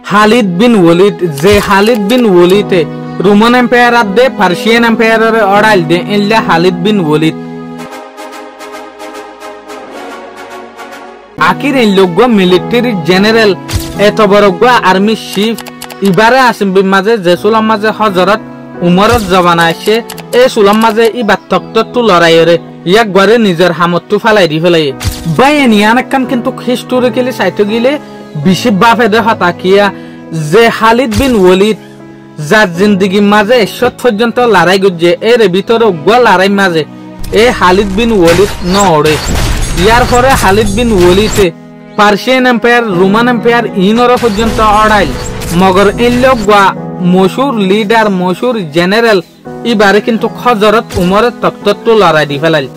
Khalid bin Walid যে Khalid bin ওয়ালিদে Roman empire দে Persian empire অড়াইল দে ইল্লা Khalid bin Walid আকির এই লোক মিলিটারি জেনারেল এত বড় আর্মি চিফ ইবারে আসিম মাঝে যে সুলাম মাঝে হজরত উমরত জবানা আসে এই সুলাম মাঝে ইবার তক্তু লড়াইরে ইয়াক গড়ে নিজের হামতু ফালাই দি ফেলাই বাই এনিয়ান কিন্তু হিস্টোরিক্যালি সাইটো গিলে বেশি বাফে দে হতাকিয়া যে খালিদ বিন ওয়ালিদ যার জিন্দগি মাঝে 100 পর্যন্ত লড়াই গুজে এর ভিতরে লড়াই মাঝে এই খালিদ বিন ওয়ালিদ নড়ে ইয়ার পরে খালিদ বিন ওয়ালিদে পার্সিয়ান এম্পায়ার রোমান এম্পায়ার ইনর পর্যন্ত অড়াইল মগর এই লোক মশুর লিডার মশুর জেনারেল ইবারে কিন্তু হযরত উমরের তক্তু লড়াই দি ফেলাইল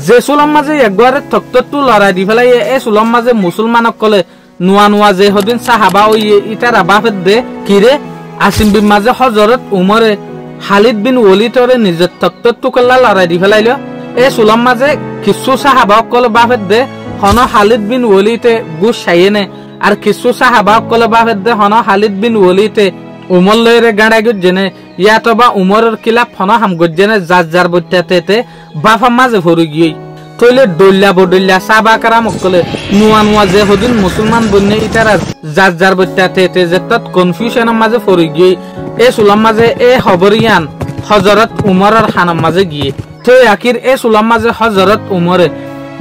যে সুলাম মাঝে একবারে তক্তু লড়াই দি ফেলাই এই সুলাম মাঝে মুসলমানক কলে নোয়া যে হদিন সাহাবা ওই ইটারা বাফের দে কিরে আসিম বিন মাঝে হযরত উমরে খালিদ বিন ওয়ালিদরে নিজের তক্তু কল্লা লড়াই দি ফেলাইল এই সুলাম মাঝে কিছু সাহাবা কলে বাফের দে হন খালিদ বিন ওয়ালিদে গুস সাইয়েনে আর কিছু সাহাবা কলে বাফের দে হন খালিদ বিন ওয়ালিদে উমর লয়রে গাড়াই গজেনে ইয়াতবা উমরের কিলাফ হন হাম গজেনে যার বইটাতে বাফা মাঝে ভরি গিয়ে তইলে দল্লা বদল্লা সাবাকারা মকলে নোয়া যে হদিন মুসলমান বন্যে ইতারা যার বইটাতে যে তত কনফিউশনের মাঝে ভরি গিয়ে এই সুলাম মাঝে এই খবরিয়ান হযরত উমরের খানার মাঝে গিয়ে তো আকির এই সুলাম মাঝে হযরত উমরে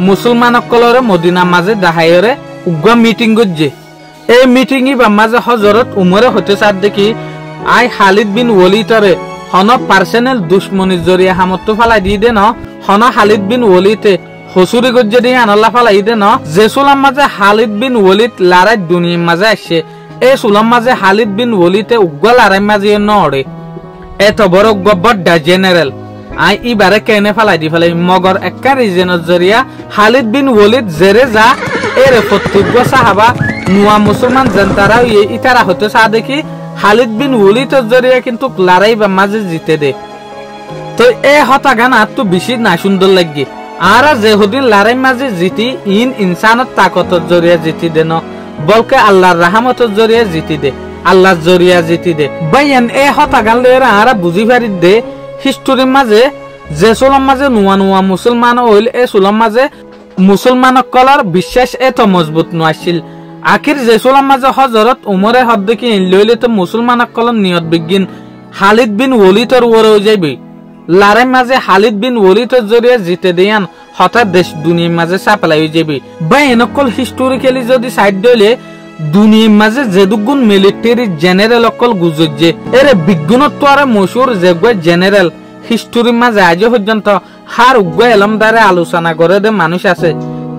মুসলমানসকলরে মদিনা মাঝে দাহাইরে উগ্র মিটিং গজে এই মিটিং বা মাঝে হযরত উমরে হতে চার দেখি আই খালিদ বিন ওয়ালিদরে হন পার্সোনাল দুশ্মনির জরিয়া হামত ফালাই দি দে ন হন খালিদ বিন ওয়ালিদে হসুরি গজে দিয়ে আনলা ফালাই দে ন যে সুলাম মাঝে খালিদ বিন ওয়ালিদ লড়াই দুনিয়ার মাঝে আসে এই সুলাম মাঝে খালিদ বিন ওয়ালিদে উগ্র লড়াই মাঝে নড়ে এত বড় বড় জেনারেল আই ইবারে কেনে ফালাই দি ফেলাই মগর একটা রিজনের জরিয়া খালিদ বিন ওয়ালিদ জেরে যা এর প্রত্যেক সাহাবা নোয়া মুসলমান জনতারা ইতারা হতে চা দেখি খালিদ বিন ওয়ালিদের জরিয়া কিন্তু লড়াই বা মাঝে জিতে দে তো এই হতাগান আর তো বেশি না সুন্দর লাগে আর যে হদিন লড়াই মাঝে জিতি ইনসানত তাকতর জরিয়া জিতি দে ন বলকে আল্লাহর রহমতের জরিয়া জিতি দে আল্লাহর জরিয়া জিতি দে বাইয়ান এই হতাগান লয়রা আর বুঝি পারি দে হিস্টোরির মাঝে যে সুলাম মাঝে নোয়া মুসলমান হইল এই সুলাম মাঝে মুসলমানক কলার বিশ্বাস এত মজবুত নছিল আখির যে সুলাম মাঝে হযরত উমরে হদ দেখি লইলে তো মুসলমানক কলার নিয়ত বিজ্ঞান খালিদ বিন ওয়ালিদর ওরে যাইবে লড়াই মাঝে খালিদ বিন ওয়ালিদর জরিয়া জিতে দেয়ান হঠাৎ দেশ দুনিয়ার মাঝে সাপলাই হয়ে যাবে বা এনেকল হিস্টোরিক্যালি যদি সাইড দিলে দুনিয়ার মাঝে যেদুগুণ মিলিটারি জেনারেল অকল গুজে এর বিজ্ঞানত আর মশুর যে জেনারেল হিস্টোরির মাঝে আজ পর্যন্ত হার উগ্র এলমদারে আলোচনা করে দে মানুষ আছে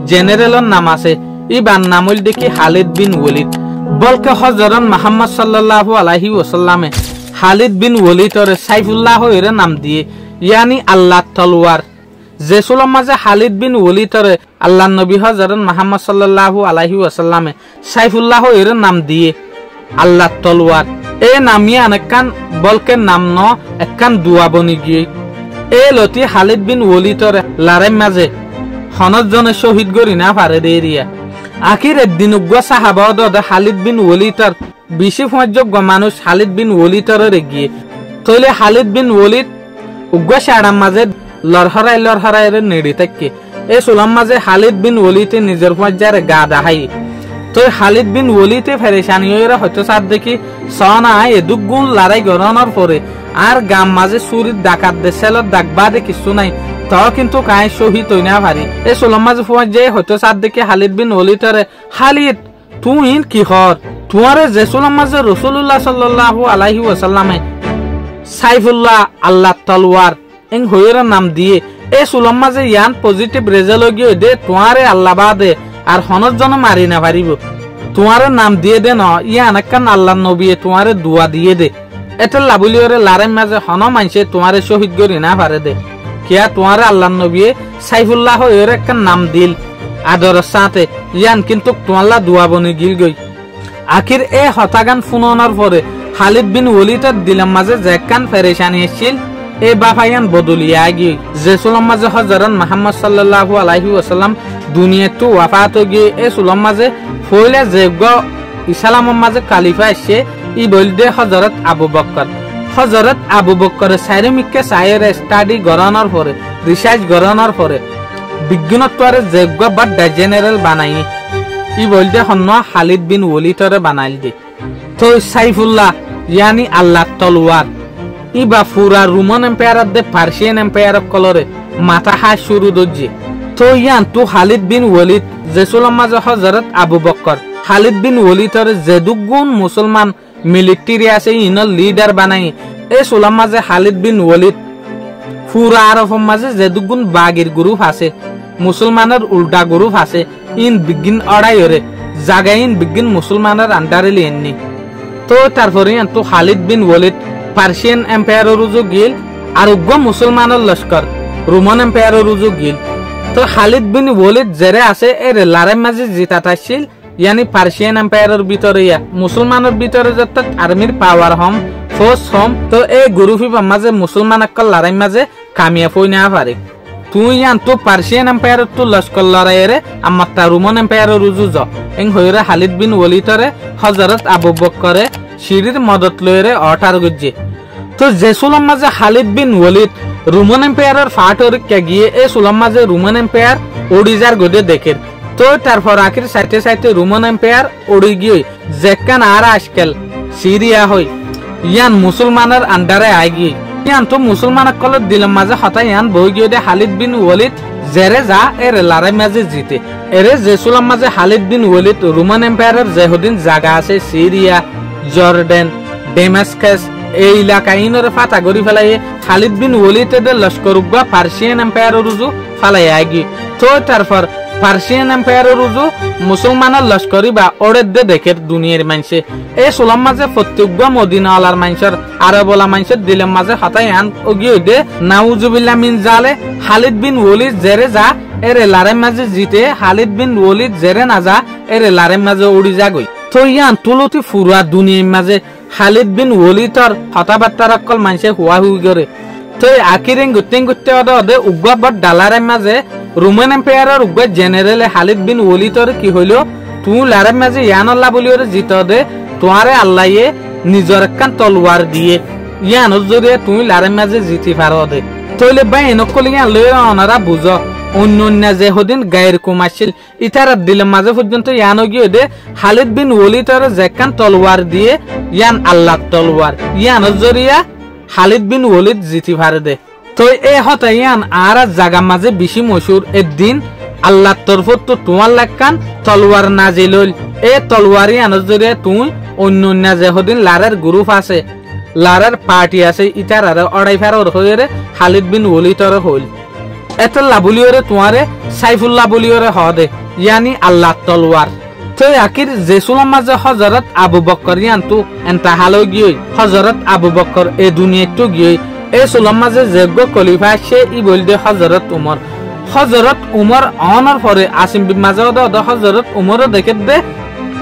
জেনারেলের নাম আছে ইবার নাম হইল দেখি খালিদ বিন ওয়ালিদ বলকে হযরত মুহাম্মদ সাল্লাল্লাহু আলাইহি ওয়াসাল্লামে খালিদ বিন ওয়ালিদরে সাইফুল্লাহ এর নাম দিয়ে ইয়ানি আল্লাহ তলোয়ার যে সুলাম মাঝে খালিদ বিন ওয়ালিদরে আল্লাহ নবী হযরত মুহাম্মদ সাল্লাল্লাহু আলাইহি ওয়াসাল্লামে সাইফুল্লাহ এর নাম দিয়ে আল্লাহ তলোয়ার এ নামিয়া অনেকখান বলকে নাম ন একখান দুয়া বনি গিয়ে এ লতি খালিদ বিন ওয়ালিদরে লড়াই মাঝে হনত জনে শহীদ করি না পারে দেরিয়া আখির একদিন উগ্র সাহাবা দে খালিদ বিন ওয়ালিদর বেশি যোগ্য মানুষ খালিদ বিন ওয়ালিদরে গিয়ে তইলে খালিদ বিন ওয়ালিদ উগ্র সাড়ার মাঝে লড়হরাই নেড়ি থাকে এই সুলাম মাঝে খালিদ বিন ওয়ালিদে নিজের পর্যায়ে গা দাহাই তো খালিদ বিন ওয়ালিদে ফেরেশানি হয়তো সার দেখি সনা এদুক গুণ লড়াই গড়ানোর পরে আর গাম মাঝে চুরির ডাকাত দেশেলত ডাকবা দে কিছু নাই তাও কিন্তু কায় শহীদ হই না পারি এই সুলাম মাঝে পর্যায়ে হয়তো সার দেখি খালিদ বিন ওয়ালিদরে খালিদ তুই কি হর তোমারে যে সুলাম মাঝে রাসূলুল্লাহ সাল্লাল্লাহু আলাইহি ওয়াসাল্লামে সাইফুল্লাহ আল্লাহ তলোয়ার এং হইর নাম দিয়ে এই সুলাম মাঝে ইয়ান পজিটিভ রেজাল্ট গিয়ে দে তোমারে আল্লাহ বাদে আর হনর জন মারি না পারিব তোমারে নাম দিয়ে দে ন ইয়ান একখান আল্লাহ নবী তোমারে দুয়া দিয়ে দে এটা লাবুলিওরে লড়াই মাঝে হন মানছে তোমারে শহীদ করি না পারে দে কিয়া তোমারে আল্লাহ নবী সাইফুল্লাহ এর একখান নাম দিল আদরের সাথে ইয়ান কিন্তু তোমাল্লা দুয়া বনি গিল গই আখির এ হতাগান ফুননার পরে খালিদ বিন ওয়ালিদের দিলাম মাঝে যে একখান ফেরেশানি এসেছিল এই বাফায়ান বদলিয়া গিয়ে যে সুলাম মাঝে হযরত মুহাম্মদ সাল্লাল্লাহু আলাইহি ওয়াসাল্লাম দুনিয়াতে ওয়াফাত গিয়ে এই সুলাম মাঝে ফইলে যে ইসলামের মাঝে কালিফা আসছে ই বলতে হযরত আবু বকর। হযরত আবু বকর সাইরমিককে সাইর স্টাডি গড়ানোর পরে রিসার্চ গড়ানোর পরে বিজ্ঞানত্বরে যোগ্য বড় জেনারেল বানাই ই বলতে হন্য খালিদ বিন ওয়ালিদরে বানাইল দি। তো সাইফুল্লাহ ইয়ানি আল্লাহ তলোয়ার ইবা পুরা রোমান এম্পায়ার দে পার্সিয়ান এম্পায়ার কলরে মাথা হাস শুরু দজ্জি। তো ইয়ান তো খালিদ বিন ওয়ালিদ যেসুলাম মাঝে হযরত আবু বকর খালিদ বিন ওয়ালিদরে যেদুগুণ মুসলমান মিলিটারি আছে ইনর লিডার বানাই এ সুলাম মাঝে খালিদ বিন ওয়ালিদ পুরা আরবের মাঝে যেদুগুণ বাগির গ্রুপ আছে মুসলমানের উল্টা গ্রুপ আছে ইন বিগিন অড়াইরে জাগাইন বিগিন মুসলমানের আন্ডারে লিয়েননি। তো তারপরে তো Khalid bin Walid Persian empire রুজু গিল আর উগ্র মুসলমানের লস্কর রোমান এম্পায়ার রুজু গিল। তো খালিদ বিন ওয়ালিদ জেরে আছে এর লারের মাঝে জিতাতাছিল ইয়ানি পার্সিয়ান এম্পায়ারের ভিতরে মুসলমানের ভিতরে যত আর্মির পাওয়ার হম ফোর্স হম তো এই গ্রুপি মাঝে মুসলমান আকল লড়াই মাঝে কামিয়াব হই না পারে। তুই ইয়ান তো পার্সিয়ান এম্পায়ার তো লস্কর লড়াইরে আমার তা রোমান এম্পায়ার রুজু য এং হইরে খালিদ বিন ওয়ালিদরে হযরত আবু বকরে সিঁড়ির মদত লইরে অটার গুজে। তো যে সুলাম মাঝে খালিদ বিন ওয়ালিদ রোমান এম্পায়ারের ফাটর কে গিয়ে এই সুলাম মাঝে রোমান এম্পায়ার ওড়িজার গদে দেখে। তো তারপর আখির সাইতে সাইতে রোমান এম্পায়ার ওড়ি গিয়ে যেকান আর আজকাল সিরিয়া হই ইয়ান মুসলমানের আন্ডারে আই গিয়ে ইয়ান তো মুসলমান কলত দিলাম মাঝে হতা ইয়ান বই গিয়ে দে খালিদ বিন ওয়ালিদ জেরে যা এর লড়াই মাঝে জিতে এরে জেসুলাম মাঝে খালিদ বিন ওয়ালিদ রোমান এম্পায়ারের যেহদিন জায়গা আছে সিরিয়া জর্ডান ডেমাস্কাস এই এলাকা ইনরে ফাতা গড়ি ফেলাই খালিদ বিন ওয়ালিদের লস্কর উগ্বা পার্সিয়ান এম্পায়ার রুজু ফালাই আগি। তো তারপর পার্সিয়ান এম্পায়ার রুজু মুসলমানের লস্করি বা ওড়ের দে দেখে দুনিয়ার মানুষে এই সুলাম মাঝে প্রত্যেক মদিনা আলার মানুষের আরবলা মানুষের দিলের মাঝে হতাই আন ওগিয়ে দে নাউজুবিল্লাহ মিন জালে খালিদ বিন ওয়ালিদ জেরে যা এর লারের মাঝে জিতে খালিদ বিন ওয়ালিদ জেরে না যা এর লারের মাঝে উড়ি যা গই। তো ইয়ান তুলতি ফুরা দুনিয়ার মাঝে খালিদ বিন ওয়ালিদর কথাবার্তার অকল মানুষে হুয়া হুই করে। তো আখিরেন গুতে ওদে উগ্র বড় ডালারের মাঝে রোমান এম্পায়ারের উগ্র জেনারেল খালিদ বিন ওয়ালিদর কি হইল তুই লারের মাঝে ইয়ান আল্লাহ বলি ওরে জিত দে তোমারে আল্লাহে নিজের একখান তলোয়ার দিয়ে ইয়ানোর জরিয়ে তুই লারের মাঝে জিতি পার দে। তইলে ভাই এনেকল ইয়ান লই ওনারা বুঝ অন্য যে হদিন গায়ের কুমাছিল ইতার দিলের মাঝে পর্যন্ত ইয়ানো গিয়ে দে খালিদ বিন ওয়ালিদর যেখান তলোয়ার দিয়ে ইয়ান আল্লাহ তলোয়ার ইয়ানোর জরিয়া খালিদ বিন ওয়ালিদ জিতি পারে দে। তো এই হতা ইয়ান আর জাগা মাঝে বেশি মশুর একদিন আল্লাহর তরফ তো তোমার লাগান তলোয়ার নাজিল হইল এ তলোয়ার ইয়ানোর জরিয়া তুই অন্য যে হদিন লারের গ্রুপ আছে লারের পার্টি আছে ইতার আর অড়াই ফেরার হয়ে রে খালিদ বিন ওয়ালিদর হইল এতল্লা বলিওরে তোমারে সাইফুল্লাহ বলিওরে হদে ইয়ানি আল্লাহ তলোয়ার। তো আখির জেসুলাম মাঝে হযরত আবু বকর ইয়ান তো এন্তা হালো গিয়ে হযরত আবু বকর এ দুনিয়া তো গিয়ে এ সুলাম মাঝে যোগ্য খলিফা সে ই বলদে হযরত উমর অনর পরে আসিম বিন মাঝে হযরত উমর দেখে দে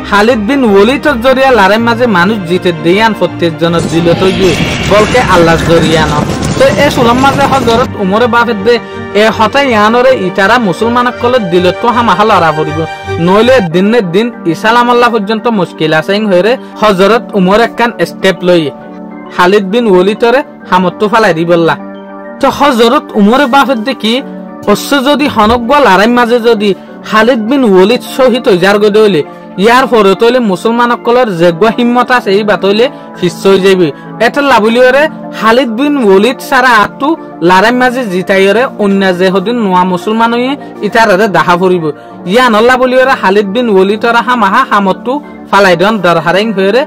খালিদ বিন ওয়ালিদর জরিয়া লারের মাঝে মানুষ জিতে দেয়ান প্রত্যেক জনের দিল তো গিয়ে বলকে আল্লাহ জরিয়া ন। তো এ সুলাম মাঝে হযরত উমরে বাপের দে এ হতাই ইয়ানরে ইতারা মুসলমান কলে দিল তো হামাহা লড়া পড়িব নইলে দিনের দিন ইসলাম আল্লাহ পর্যন্ত মুশকিল আছে হয়ে হযরত উমর একখান স্টেপ লই খালিদ বিন ওয়ালিদরে হামত্তু ফালাই দিবল্লা। তো হযরত উমরে বাপের দেখি অশ্ব যদি হনজ্ঞ লড়াই মাঝে যদি খালিদ বিন ওয়ালিদ শহীদ হয়ে যার গদে হইলে ইয়ার পরে তৈলে মুসলমান সকলের যোগ্য হিম্মত আছে এই বাতইলে ফিস হয়ে যাবি এটা লাভলিওরে খালিদ বিন ওয়ালিদ সারা আতু লড়াই মাঝে জিতাইরে অন্য যে হদিন নোয়া মুসলমান হয়ে ইতারে দেখা ফুরিব ইয়া নল্লা বলিওরে খালিদ বিন ওয়ালিদর হামাহা হামতু ফালাই দন দরহারেং হয়ে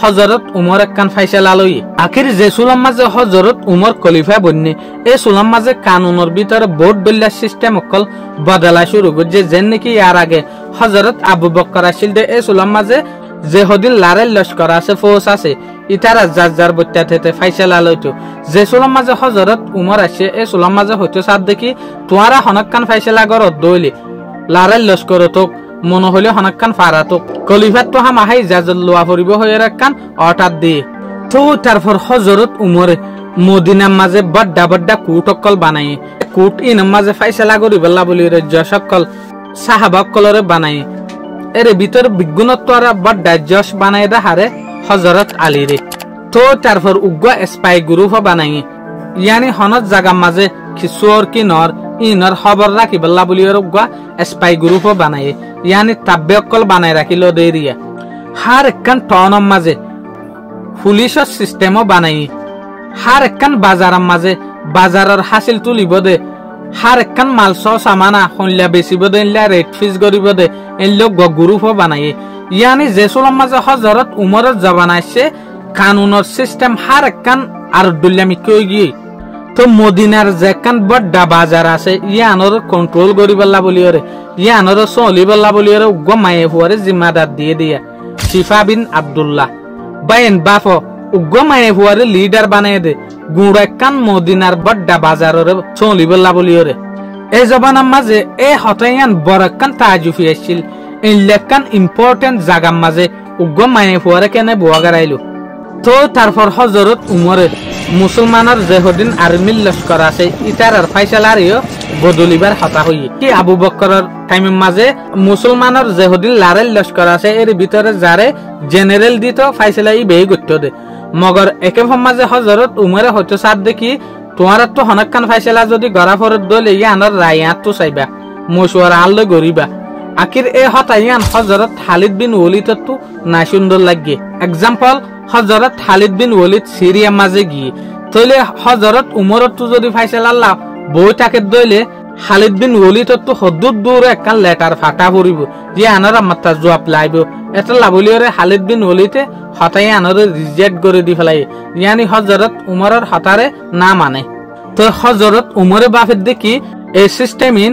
হযরত উমর একখান ফাইসালা লই আখির যে সুলাম মাঝে হযরত উমর খলিফা বন্যে এই সুলাম মাঝে কানুনের ভিতরে ভোট দলিয়ার সিস্টেম অকল বদলা শুরু করছে যেন নাকি ইয়ার আগে হযরত আবু বকর আসিল দে এই সুলাম মাঝে যে হদিন লারের লস্কর আছে ফৌজ আছে ইতারা যার যার বত্যা থেকে ফাইসালা লইতো যে সুলাম মাঝে হযরত উমর আসে এই সুলাম মাঝে হইতো সাত দেখি তোমারা হনকান ফাইসালা গর দইলে লারের লস্কর তো মনে হলে হনকান ফারা তো খলিফাত তো হামাহাই ইজাজত লোয়া পড়িব হয়ে রাখান অর্ডার দিয়ে। তো তারপর হযরত উমরে মদিনার মাঝে বড্ডা বড্ডা কুট অকল বানাই কুট ইন মাঝে ফাইসালা করি বল্লা বলি যশকল সাহাবা কলরে বানাই এর ভিতর বিজ্ঞানত্বরা বড় জশ বানাই দা হারে হযরত আলী রে তো তারপর উগ্র স্পাই গ্রুপ বানাই ইয়ানি হনত জায়গা মাঝে কিশোর কি নর ইনর খবর রাখি বল্লা বলি উগ্র স্পাই গ্রুপ বানাই ইয়ানি তাব্যকল বানাই রাখিল দেরিয়া হার একখান টনম মাঝে পুলিশের সিস্টেমও বানাই হার একখান বাজারের মাঝে বাজারের হাসিল তুলিব দে হার একখান মাল সামানা হইলা বেচিব দে রেট ফিস করিব দে এলো গ্রুপও বানাই ইয়ানি জেসুলার মাঝে হযরত উমরের জবান আসছে কানুনের সিস্টেম হার একখান আর দুল্লামি কই গিয়ে তো মদিনার যেখান বড় বাজার আছে ইয়ানোর কন্ট্রোল করিবল্লা বলি ওরে ইয়ানোর চলিবল্লা বলি ওরে উগ্র মায়ে হুয়ারে জিম্মাদার দিয়ে দিয়া শিফা বিন আব্দুল্লাহ বাইন বাফ উগ্র মায়ে হুয়ারে লিডার বানাই দে গুড়াকান মদিনার বড় বাজারের চলিবল্লা বলি ওরে এই জবানার মাঝে এই হতাইয়ান বড়কান তাজুফি আসছিল এই লেখান ইম্পর্টেন্ট জায়গার মাঝে উগ্র মায়ে হুয়ারে কেনে বুয়া গাড়াইল তো তারপর হযরত উমরে মুসলমানের যেহদিন আর্মির লস্কর আছে ইটার আর ফাইসালারিও বদলিবার হতা হই কি আবু বকরের টাইমের মাঝে মুসলমানের যেহদিন লারেল লস্কর আছে এর ভিতরে যারে জেনারেল দিত ফাইসালাই বেই করতে দে মগর একে মাঝে হযরত উমরে হয়তো সাদ দেখি তোমার তো হনকান ফাইসালা যদি গড়া ফরত দলে ইয়ানোর রায়াত তো চাইবা মশওয়ারা আল্লে গরিবা আখির এ হতাইয়ান হযরত খালিদ বিন ওয়ালিদ তো না সুন্দর লাগে एग्जांपल हजरत खालिद बिन वलिद सीरिया माजे गিয়ে তইলে হযরত উমরত তো যদি ফাইসালা আল্লাহ বইটাকে দইলে খালিদ বিন ওয়ালিদ তো হদ্দুর দূর একখান লেটার ফাটা পড়িব যে আনারা মাত্রা জবাব লাইব এটা লাবলিয়রে খালিদ বিন ওয়ালিদে হতাই আনারে রিজেক্ট করে দি ফেলাই ইয়ানি হযরত উমরের হতারে না মানে তো হযরত উমরে বাফের দেখি এই সিস্টেম ইন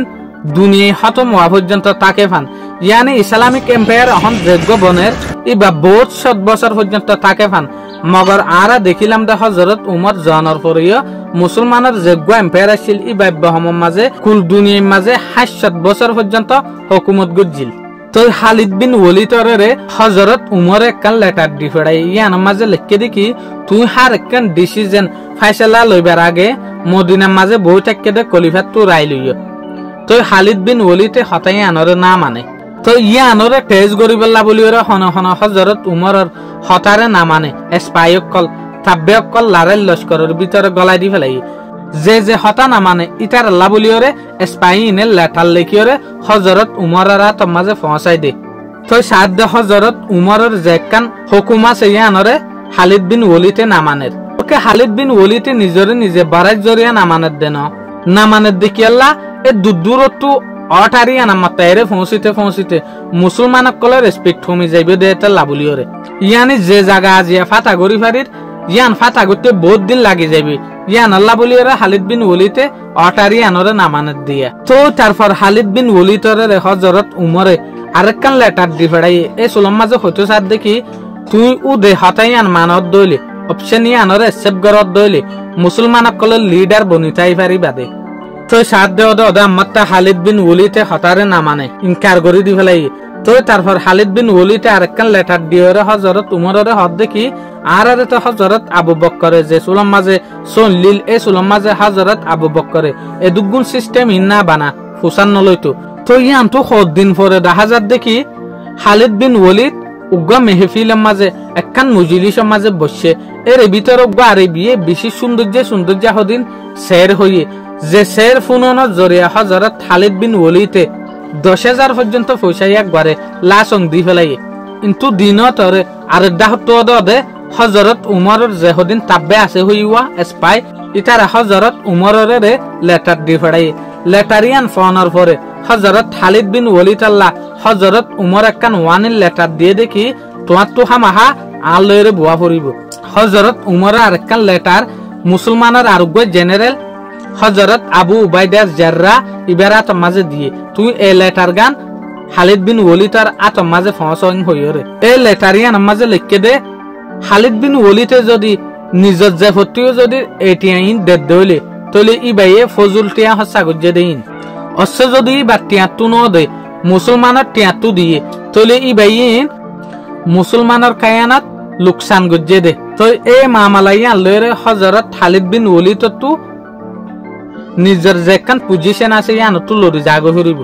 দুনিয়ায় খতম হওয়া পর্যন্ত তাকে ফান ইয়ানি ইসলামিক এম্পায়ার এখন যোগ্য বনের ইবা বহুত 7 বছর পর্যন্ত তাকে ফান মগর আরা দেখিলাম দে হযরত উমর জানার পরেও মুসলমানের যোগ্য এম্পায়ার আছিল ইবা বহমর মাঝে কুল দুনিয়ার মাঝে 7 বছর পর্যন্ত হুকুমত গজিল তো খালিদ বিন ওয়ালিদরে হযরত উমরে কাল লেটার দি ফড়াই ইয়ান মাঝে লিখে দেখি তুই হার একখান ডিসিশন ফয়সালা লইবার আগে মদিনার মাঝে বই থাককে দে খলিফা তো রায় লইও তো খালিদ বিন ওয়ালিদে হতাই আনরে না মানে তো ইয়ানরে তেজ গরিবল্লা বলিওরে হন হন হযরত উমরের হতারে না মানে স্পাইকল তাব্যকল লারেল লস্করের ভিতরে গলাই দি ফেলাই যে হতা না মানে ইটার আল্লাহ বলিওরে স্পাইনে লেটার লিখিওরে হযরত উমরেরা তো মাঝে পৌঁছাই দে তো সাদ হযরত উমরের যেকান হুকুম আছে ইয়ানরে খালিদ বিন ওয়ালিদে না মানের ওকে খালিদ বিন ওয়ালিদে নিজে বারাজ জরিয়া না মানের দেন না মানের দেখি আল্লাহ এ দূরত্ব অটারিয়ান মাতাইরে পৌঁছিতে মুসলমানক কলে রেসপেক্ট হমি যাইবে দেতে লাবলিওরে ইয়ানি যে জায়গা আজিয়া ফাতা গরি ফারির ইয়ান ফাতা করতে বহুত দিন লাগি যাবে ইয়ান আল্লাহ বলিওরে খালিদ বিন ওয়ালিদে অটারিয়ানরে নামানত দিয়া তো তারপর খালিদ বিন ওয়ালিদরে হযরত উমরে আরেকখান লেটার দি ফড়াই এ সুলম মাঝে হইতো সাদ দেখি তুই উ দে হতাইয়ান মানত দইলে অপশন ইয়ানরে একসেপ্ট করত দইলে মুসলমানক কলে লিডার বনিতাই পারি বাদে তো সাত দেওয়া মাত্রা খালিদ বিন ওয়ালিদে হতারে না মানে ইনকার করে দি ফেলাই তো তারপর খালিদ বিন ওয়ালিদে আরেকখান লেটার দিয়ে হযরত উমরের হদ দেখি আর তো হযরত আবু বকরে যে সুলম মাঝে সনলিল এ সুলম মাঝে হযরত আবু বকরে এ দুগুণ সিস্টেম ইন্না বানা ফুসান নলইতো তো ইয়ান তো কত দিন পরে দেখা যাত দেখি খালিদ বিন ওয়ালিদ উগ্র মেহফিলের মাঝে একখান মজলিসের মাঝে বসে এর ভিতর উগ্র আরে বিয়ে বেশি সৌন্দর্য হদিন শের হইয়ে যে শের ফুননের জরিয়া হযরত খালিদ বিন ওয়ালিদে 10,000 পর্যন্ত পয়সা একবারে লাসং দি ফেলাই কিন্তু দিনত আর দাহত দে হযরত উমরের যে হদিন তাব্বে আছে হইওয়া স্পাই ইতারা হযরত উমরের লেটার দি ফড়াই লেটারিয়ান ফোনের পরে হযরত খালিদ বিন ওয়ালিদ আল্লাহ হযরত উমর একখান ওয়ানিল লেটার দিয়ে দেখি তোমার তো হামাহা আল্লাহরে বুয়া পড়িব হযরত উমরের আরেকখান লেটার মুসলমানের আরোগ্য জেনারেল হযরত আবু উবাইদা জাররা ইবারা তো মাঝে দিয়ে তুই এই লেটার গান খালিদ বিন ওয়ালিদের আত মাঝে ফসং হইরে এই লেটারিয়ান মাঝে লিখকে দে খালিদ বিন ওয়ালিদে যদি নিজর যে ফটিও যদি এটিআইন দে দইলে তলে ই বাইয়ে ফজুল টিয়া হসা গজে দেইন অস যদি বাটিয়া তু ন দে মুসলমানের টিয়া তু দিয়ে তলে ই বাইয়ে মুসলমানের কায়ানাত লুকসান গজে দে তো এই মামলাইয়া লয়রে হযরত খালিদ বিন ওয়ালিদ তো নিজের যেখান পজিশন আছে ইয়ান তো লরি জাগো হরিব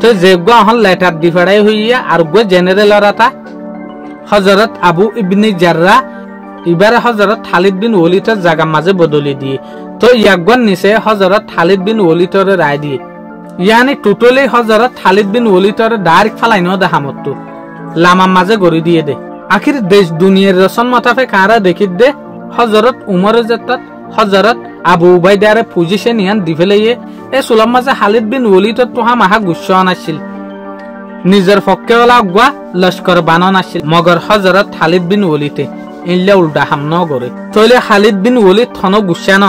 তো যেগুলো হল লেটার দি ফেড়াই হইয়া আর গো জেনারেলর আতা হযরত আবু ইবনে জাররা এবারে হযরত খালিদ বিন ওয়ালিদের জায়গা মাঝে বদলি দিয়ে তো ইয়াকগন নিচে হযরত খালিদ বিন ওয়ালিদের রায় দিয়ে ইয়ানি টোটালি হযরত খালিদ বিন ওয়ালিদের ডাইরেক্ট ফালাইনো দেখামত লামা মাঝে গড়ি দিয়ে দে আখির দেশ দুনিয়ার রসন মাতাফে কারা দেখি দে হযরত উমরের জাতত হযরত আবু উবাইদারে পজিশন ইয়ান দিফেলাইয়ে এ সুলাম মাঝে খালিদ বিন ওয়ালিদের তো মাহা গুচ্ছা আনাছিল নিজের পক্ষে ওলা গুয়া লস্কর বানান আসছিল মগর হযরত খালিদ বিন ওয়ালিদে ইল্লা উল্টা হামনা করে তইলে খালিদ বিন ওয়ালিদ থন গুচ্ছা ন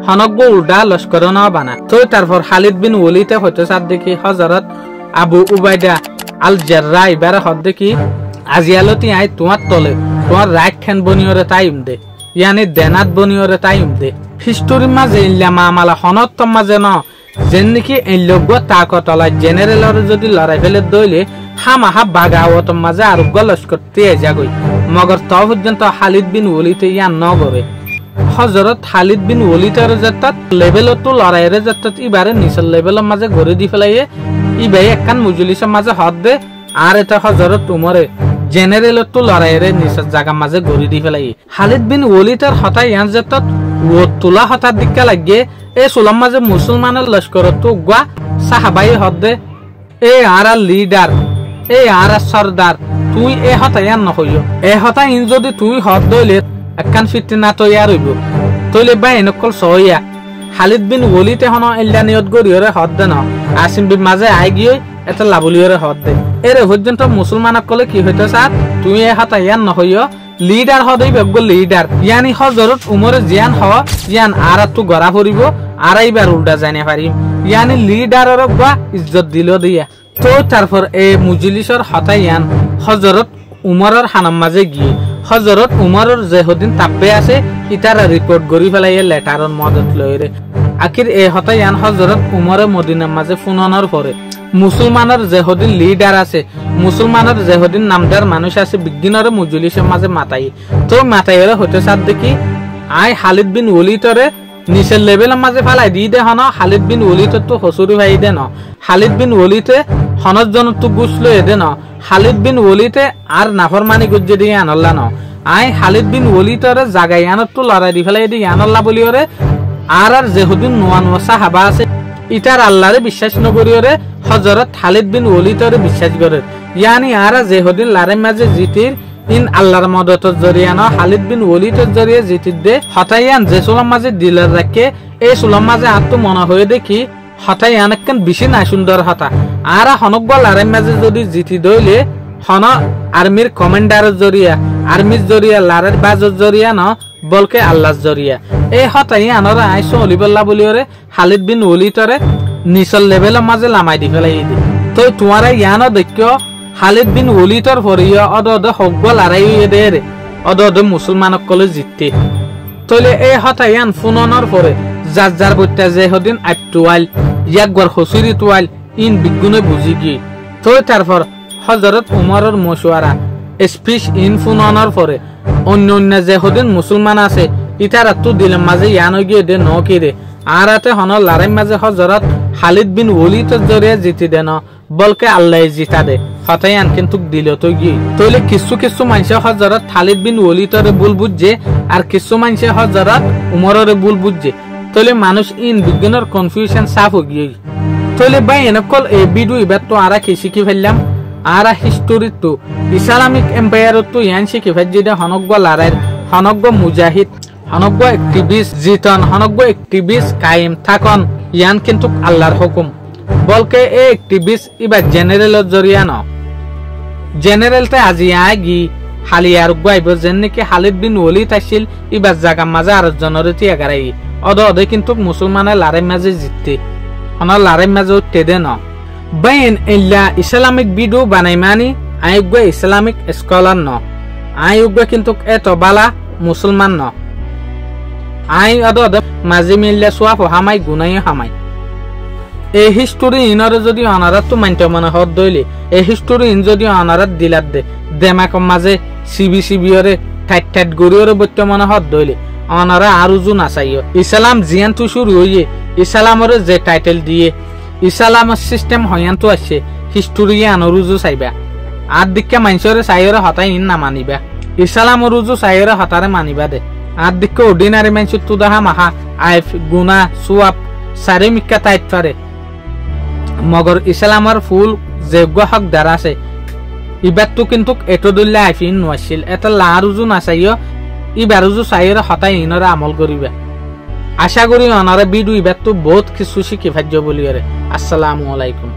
হনগ্য উল্টা লস্কর না বানা তো তারপর খালিদ বিন ওয়ালিদে হইতে সাদ দেখি হযরত আবু উবাইদা আল জাররা এবারে হদ দেখি আজিয়ালতি আই তোমার তলে তোমার রাইট হ্যান্ড বনিয়রে টাইম দে ইয়ানি দেনাত বনিয়রে টাইম দে হিস্টোরি মাঝে ইল্লা মামালা হনত মাঝে ন যেন নাকি এই লোক তাকতলা জেনারেলর যদি লড়াই ফেলে দইলে হামাহা বাগাওত মাঝে আরোগ্য লস্কর তেয়ে যাগই মগর ত পর্যন্ত খালিদ বিন ওয়ালিদে ইয়ান নগরে হযরত খালিদ বিন ওয়ালিদের জাতত লেভেলত তো লড়াইয়ের জাতত ইবারে নিচের লেভেলের মাঝে গড়ে দি ফেলাইয়ে ইবাই একখান মুজলিসের মাঝে হদ দে আর এটা হযরত উমরে জেনারেলত তো লড়াইয়ের নিচের জায়গা মাঝে গড়ে দি ফেলাই খালিদ বিন ওয়ালিদের হঠাৎ ইয়ান জাতত ও তোলা হঠাৎ দিকে লাগিয়ে এই সুলাম মাঝে মুসলমানের লস্কর তো গুয়া সাহাবাই হদ দে এ আর লিডার এ আর সর্দার তুই এ হঠাৎ ইয়ান নহইও এ হঠাৎ ইন যদি তুই হদ দইলে একখান ফিতনা তৈয়ার হইব তইলে বা এনেকল সহইয়া খালিদ বিন ওয়ালিদে হন ইল্লা নিয়ত গরিয়রে হদ দে ন আসিম বিন মাঝে আই গিয়ে এটা লাবলিয়রে হদ দে এর পর্যন্ত মুসলমানক কলে কি হইতে স্যার তুই এ হঠাৎ ইয়ান নহইও লিডার হদই বেগ লিডার ইয়ানি হযরত উমরে জিয়ান হ ইয়ান আর তু গড়া পড়িব আর এইবার উল্টা জানি পারিম ইয়ানি লিডারের বা ইজ্জত দিল দিয়া তো তারপর এই মুজলিসর হঠাৎ ইয়ান হযরত উমরের হানাম মাঝে গিয়ে হযরত উমরের যেহদিন তাপে আছে ইতারা রিপোর্ট গরি ফেলাই লেটারন মদত লইরে আখির এই হঠাৎ ইয়ান হযরত উমরে মদিনার মাঝে ফুননের পরে মুসলমানের যেহদিন লিডার আছে মুসলমানের যেহদিন নামদার মানুষ আছে বিজ্ঞানের মুজলিসের মাঝে মাতাই তো মাতাইরে হতে সাদ দেখি আই খালিদ বিন ওয়ালিদরে নিচের লেভেলের মাঝে ফালাই দি দে হন খালিদ বিন ওয়ালিদ তো হসুরি ভাই দে ন খালিদ বিন ওয়ালিদে হনর জন তো গুছলো দে ন খালিদ বিন ওয়ালিদে আর নাফরমানি গুজে দিয়ে আনল্লা ন আই খালিদ বিন ওয়ালিদরে জাগাই আনত তো লড়াই দি ফেলাই দি আনল্লা বলিওরে আর যেহদিন নোয়া নোয়া সাহাবা আছে ইটার আল্লাহরে বিশ্বাস নগরিয়রে হযরত খালিদ বিন ওয়ালিদরে বিশ্বাস করে ইয়ানি আর যেহদিন লারে মাঝে জিতির ইন আল্লাহর মদতের জরিয়া ন খালিদ বিন ওয়ালিদের জরিয়া জিতির দে হঠাইয়ান যে সুলাম মাঝে দিলের রাখে এই সুলাম মাঝে আত্ম মনে হয়ে দেখি হঠাইয়ান একখান বেশি না সুন্দর হতা আর হনক লারে মাঝে যদি জিতি দইলে হন আর্মির কমান্ডারের জরিয়া আর্মির জরিয়া লারের বাজর জরিয়া ন বলকে আল্লাহর জরিয়া এই হতাই আনরা আইসো অলিবল্লা বলিওরে খালিদ বিন ওয়ালিদরে নিচল লেভেলের মাঝে লামাই দি ফেলাই দি তো তোমারা ইয়ানো দেখিও খালিদ বিন ওয়ালিদর পরিয়া অদ হকব লড়াই দে রে অদ মুসলমানক কলে জিততে তইলে এই হতাই ইয়ান ফুননের পরে যার যার বইটা যে হদিন আইটুয়াল ইয়াকবার হসুরি তুয়াল ইন বিগুনে বুঝি গিয়ে তো তারপর হযরত উমরের মশওয়ারা স্পিচ ইন ফুননের পরে অন্য অন্য যে হদিন মুসলমান আছে ইতারা তো দিলের মাঝে ইয়ানো গিয়ে দে ন কি রে আর আতে হন লড়াই মাঝে হযরত খালিদ বিন ওয়ালিদের জরিয়া জিতি দে ন বলকে আল্লাহ জিতা দে হতাইয়ান কিন্তু দিল তো গিয়ে তইলে কিছু মানুষে হযরত খালিদ বিন ওয়ালিদরে ভুল বুঝছে আর কিছু মানুষে হযরত উমরের ভুল বুঝছে তইলে মানুষ ইন বিজ্ঞানের কনফিউশন সাফ হয়ে গিয়ে তইলে ভাই এনেকল এই ভিডিও এবার তো আরা কি শিখি ফেললাম আর হিস্টোরি তো ইসলামিক এম্পায়ার তো ইয়ান শিখি ফেলছি দে হনগ্য লড়াইয়ের হনগ্য মুজাহিদ হনগ্য একটিভিস্ট জিতন হনগ্য একটিভিস্ট কায়েম থাকন ইয়ান কিন্তু আল্লাহর হুকুম বলকে এই একটিভিস্ট এবার জেনারেলের জরিয়া ন জেনারেলতে আজি আয় গি খালি আর গাইব যেন নাকি খালিদ বিন ওয়ালিদ আসছিল এবার জায়গা মাঝে আর জনের তিয়াগারাই অদে কিন্তু মুসলমানের লড়াই মাঝে জিততে হন লড়াই মাঝে উঠতে দে ন বাইন ইল্লা ইসলামিক ভিডিও বানাই মানি আয়োগ্য ইসলামিক স্কলার ন আয়োগ্য কিন্তু এত বালা মুসলমান ন আই অদ মাঝে মিললে সোয়াফ হামাই গুনাই হামাই এই হিস্টোরি ইনরে যদি অনারাত তো মানতে মনে হদ দইলে এই হিস্টোরি ইন যদি অনারাত দিলাত দে দেমাক মাঝে সিবিরে ঠাট গরিয়রে বইতে মনে হদ দইলে অনারা আরো জুন আসাইও ইসলাম জিয়ান তো শুরু হইয়ে ইসলামরে যে টাইটেল দিয়ে ইসলামের সিস্টেম হয়ান তো আসছে হিস্টোরি আনরুজু চাইবা আর দিকে মানুষের চাইরে হতাই না মানিবা ইসলাম রুজু চাইরে হতারে মানিবা দে আর দিকে অর্ডিনারি মানুষ তুদাহা মাহা আইফ গুনা সুয়াব সারি মিক্কা তাইত পারে মগর ইসলামের ফুল যোগ্য হকদার আছে ইবারতো কিন্তু এটো দল্লা আইফিন নছিল এটা লারুজু না চাইও ইবারুজু চাইরে হতাই ইনরে আমল করিবা আশা করি অনারে ভিডিও ইবারতো বহুত কিছু শিখি ভাজ্য বলি আসসালামু আলাইকুম।